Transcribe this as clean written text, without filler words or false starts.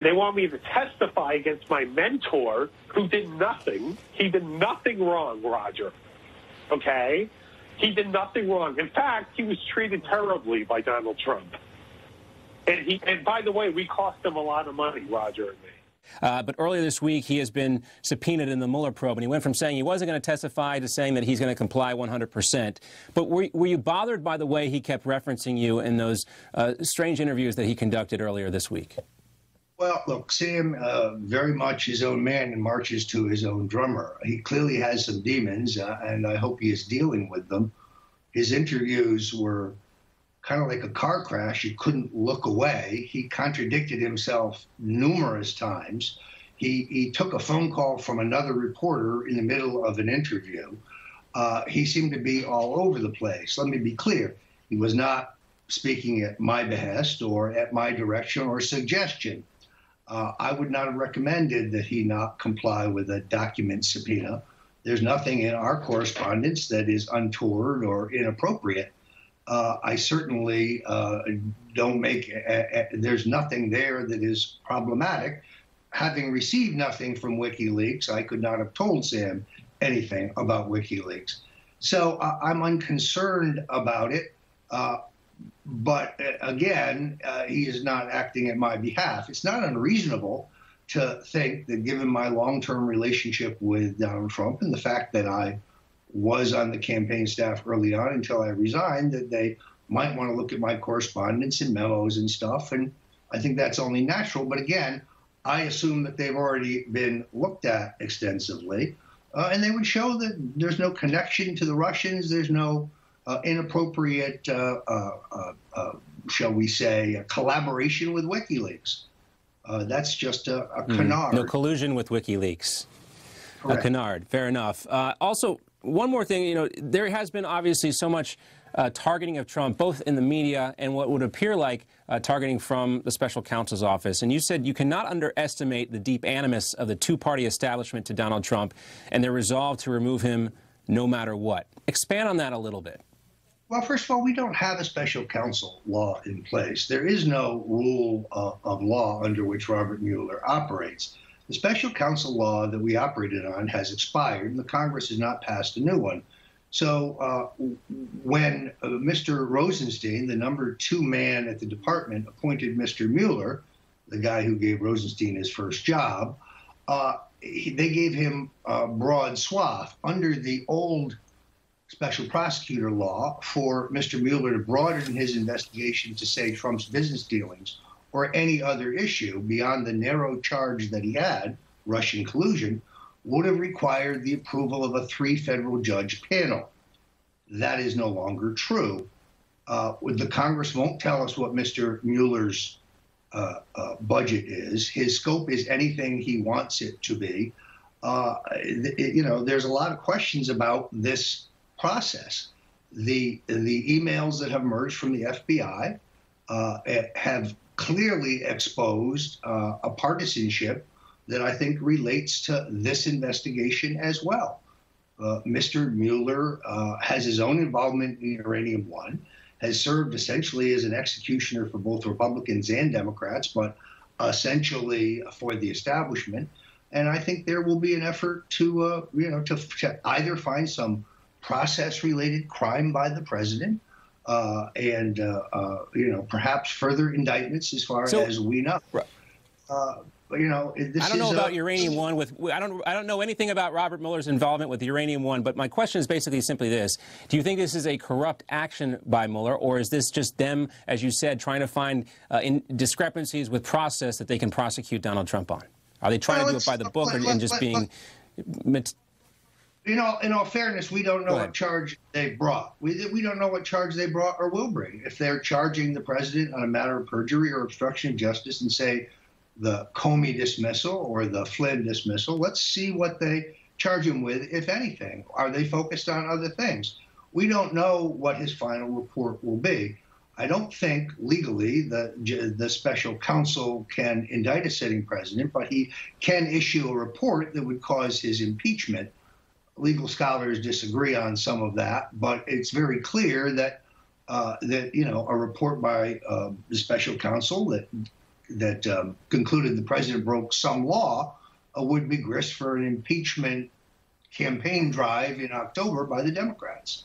They want me to testify against my mentor who did nothing. He did nothing wrong, Roger. Okay? He did nothing wrong. In fact, he was treated terribly by Donald Trump. And by the way, we cost him a lot of money, Roger and me. But earlier this week, he has been subpoenaed in the Mueller probe, and he went from saying he wasn't going to testify to saying that he's going to comply 100%. But were you bothered by the way he kept referencing you in those strange interviews that he conducted earlier this week? Well, look, Sam, very much his own man and marches to his own drummer. He clearly has some demons, and I hope he is dealing with them. His interviews were kind of like a car crash. You couldn't look away. He contradicted himself numerous times. He took a phone call from another reporter in the middle of an interview. He seemed to be all over the place. Let me be clear. He was not speaking at my behest or at my direction or suggestion. I would not have recommended that he not comply with a document subpoena. There's nothing in our correspondence that is untoward or inappropriate. I certainly don't make, there's nothing there that is problematic. Having received nothing from WikiLeaks, I could not have told Sam anything about WikiLeaks. So I'm unconcerned about it. But again, he is not acting at my behalf. It's not unreasonable to think that given my long-term relationship with Donald Trump and the fact that I was on the campaign staff early on until I resigned, that they might want to look at my correspondence and memos and stuff. And I think that's only natural. But again, I assume that they've already been looked at extensively. And they would show that there's no connection to the Russians. There's no inappropriate, shall we say, collaboration with WikiLeaks. That's just a canard. No collusion with WikiLeaks. Correct. A canard. Fair enough. Also, one more thing, you know, there has been obviously so much targeting of Trump, both in the media and what would appear like targeting from the special counsel's office. And you said you cannot underestimate the deep animus of the two-party establishment to Donald Trump and their resolve to remove him no matter what. Expand on that a little bit. Well, first of all, we don't have a special counsel law in place. There is no rule of law under which Robert Mueller operates. The special counsel law that we operated on has expired, and the Congress has not passed a new one. So when Mr. Rosenstein, the #2 man at the department, appointed Mr. Mueller, the guy who gave Rosenstein his first job, they gave him a broad swath under the old special prosecutor law for Mr. Mueller to broaden his investigation to, say, Trump's business dealings or any other issue beyond the narrow charge that he had, Russian collusion, would have required the approval of a 3 federal judge panel. That is no longer true. The Congress won't tell us what Mr. Mueller's budget is. His scope is anything he wants it to be. You know, there's a lot of questions about this process. The emails that have emerged from the FBI have clearly exposed a partisanship that I think relates to this investigation as well. Mr. Mueller has his own involvement in Uranium One, has served essentially as an executioner for both Republicans and Democrats, but essentially for the establishment. And I think there will be an effort to, you know, to either find some process-related crime by the president and, you know, perhaps further indictments as far as we know. You know, I don't know about Uranium One. I don't know anything about Robert Mueller's involvement with Uranium One. But my question is basically simply this: do you think this is a corrupt action by Mueller, or is this just them, as you said, trying to find discrepancies with process that they can prosecute Donald Trump on? Are they trying to do it by the book and just being? You know, in all fairness, we don't know what charge they brought. We don't know what charge they brought or will bring. If they're charging the president on a matter of perjury or obstruction of justice and say the Comey dismissal or the Flynn dismissal, let's see what they charge him with, if anything. Are they focused on other things? We don't know what his final report will be. I don't think legally the special counsel can indict a sitting president, but he can issue a report that would cause his impeachment. Legal scholars disagree on some of that, but it's very clear that you know, a report by the special counsel that concluded the president broke some law would be grist for an impeachment campaign drive in October by the Democrats.